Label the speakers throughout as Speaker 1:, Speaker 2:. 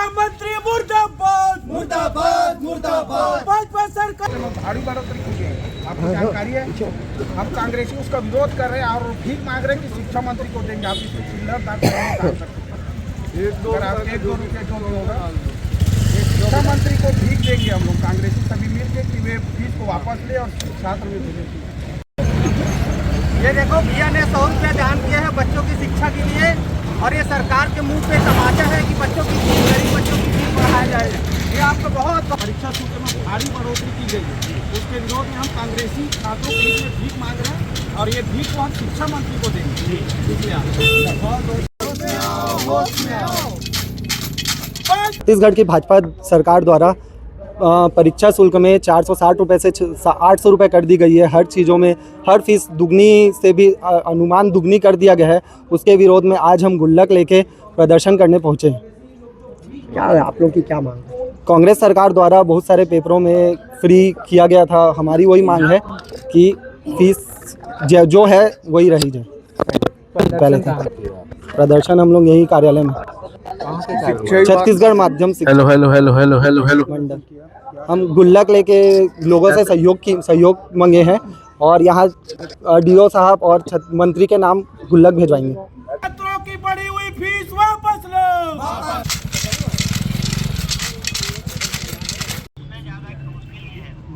Speaker 1: शिक्षा मंत्री मुर्दाबाद
Speaker 2: मुर्दाबाद मुर्दाबाद।
Speaker 1: भाजपा सरकार
Speaker 3: भारी बढ़ोतरी की है, आपको जानकारी है। हम कांग्रेसी उसका विरोध कर रहे हैं और भीख मांग रहे हैं कि शिक्षा मंत्री को देंगे। आप इसको चिल्लर दाग काम सकते हैं। 1-2 रुपये जो भी होगा शिक्षा मंत्री को भीख देंगे हम लोग कांग्रेसी सभी मिलकर कि वे फीस को वापस ले और छात्र में भेजें।
Speaker 4: ये देखो भैया ने 100 रुपया दान किया है बच्चों की शिक्षा के लिए, और ये सरकार के मुंह पे तमाचा है कि बच्चों की फीस, गरीब बच्चों की फीस बढ़ाया जाएगा। ये आपको बहुत
Speaker 3: परीक्षा शुल्क में भारी बढ़ोतरी की गई है, उसके विरोध में हम कांग्रेसी छात्रों के लिए भीख मांग रहे हैं और ये भीख को हम शिक्षा मंत्री को देंगे।
Speaker 5: छत्तीसगढ़ की भाजपा सरकार द्वारा परीक्षा शुल्क में 460 रुपये से 800 रुपये कर दी गई है। हर चीज़ों में हर फीस दुगनी से भी अनुमान दुगनी कर दिया गया है। उसके विरोध में आज हम गुल्लक लेके प्रदर्शन करने पहुँचे हैं।
Speaker 2: क्या है आप लोग की क्या मांग है?
Speaker 5: कांग्रेस सरकार द्वारा बहुत सारे पेपरों में फ्री किया गया था। हमारी वही मांग है कि फीस जो है वही रही जाए। पहले था प्रदर्शन हम लोग यही कार्यालय में छत्तीसगढ़ माध्यम शिक्षा मंडल हम गुल्लक लेके लोगों से सहयोग मांगे हैं और यहाँ डीओ साहब और मंत्री के नाम गुल्लक भिजवाएंगे।
Speaker 1: छात्रों की बढ़ी हुई फीस वापस लो।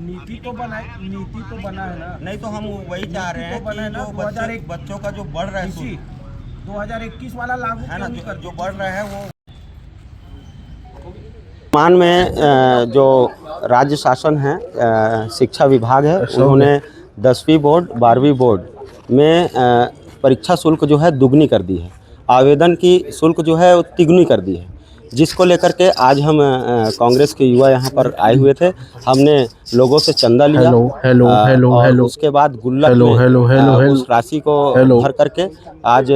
Speaker 3: नीति तो बना है ना।
Speaker 4: नहीं तो हम वही चाह रहे हैं कि जो बच्चों का जो बढ़ रहा है
Speaker 3: 2021 वाला लागू
Speaker 4: है ना, जो बढ़ रहा है वो
Speaker 6: मान में जो राज्य शासन है, शिक्षा विभाग है, उन्होंने 10वीं बोर्ड 12वीं बोर्ड में परीक्षा शुल्क जो है दुगनी कर दी है। आवेदन की शुल्क जो है वो तिगुनी कर दी है, जिसको लेकर के आज हम कांग्रेस के युवा यहाँ पर आए हुए थे। हमने लोगों से चंदा लिया और उसके बाद गुल्लक में उस राशि को भर करके आज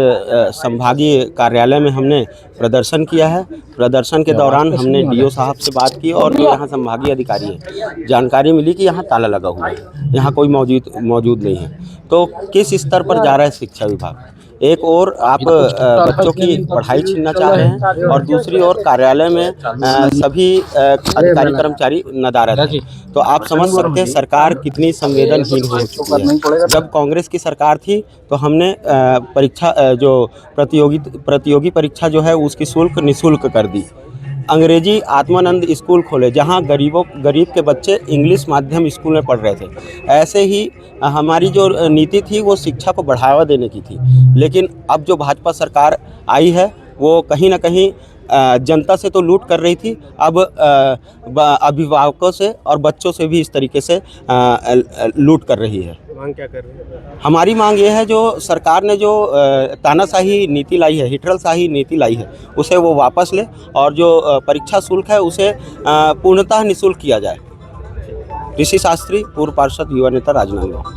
Speaker 6: संभागीय कार्यालय में हमने प्रदर्शन किया है। प्रदर्शन के दौरान हमने डीओ साहब से बात की और जो यहाँ संभागीय अधिकारी है, जानकारी मिली कि यहाँ ताला लगा हुआ है, यहाँ कोई मौजूद नहीं है। तो किस स्तर पर जा रहा है शिक्षा विभाग? एक और आप बच्चों की पढ़ाई छीनना चाह रहे हैं और दूसरी ओर कार्यालय में सभी अधिकारी कर्मचारी नदारद हैं। तो आप समझ सकते हैं सरकार कितनी संवेदनहीन हो चुकी है। जब कांग्रेस की सरकार थी तो हमने परीक्षा जो प्रतियोगी परीक्षा जो है उसकी शुल्क निःशुल्क कर दी। अंग्रेजी आत्मानंद स्कूल खोले जहां गरीब के बच्चे इंग्लिश माध्यम स्कूल में पढ़ रहे थे। ऐसे ही हमारी जो नीति थी वो शिक्षा को बढ़ावा देने की थी। लेकिन अब जो भाजपा सरकार आई है वो कहीं ना कहीं जनता से तो लूट कर रही थी, अब अभिभावकों से और बच्चों से भी इस तरीके से लूट कर रही है।
Speaker 2: मांग क्या कर रहे हैं?
Speaker 6: हमारी मांग ये है जो सरकार ने जो तानाशाही नीति लाई है, हिटलरशाही नीति लाई है, उसे वो वापस ले और जो परीक्षा शुल्क है उसे पूर्णतः निःशुल्क किया जाए। ऋषि शास्त्री, पूर्व पार्षद, युवा नेता, राजनांदगांव।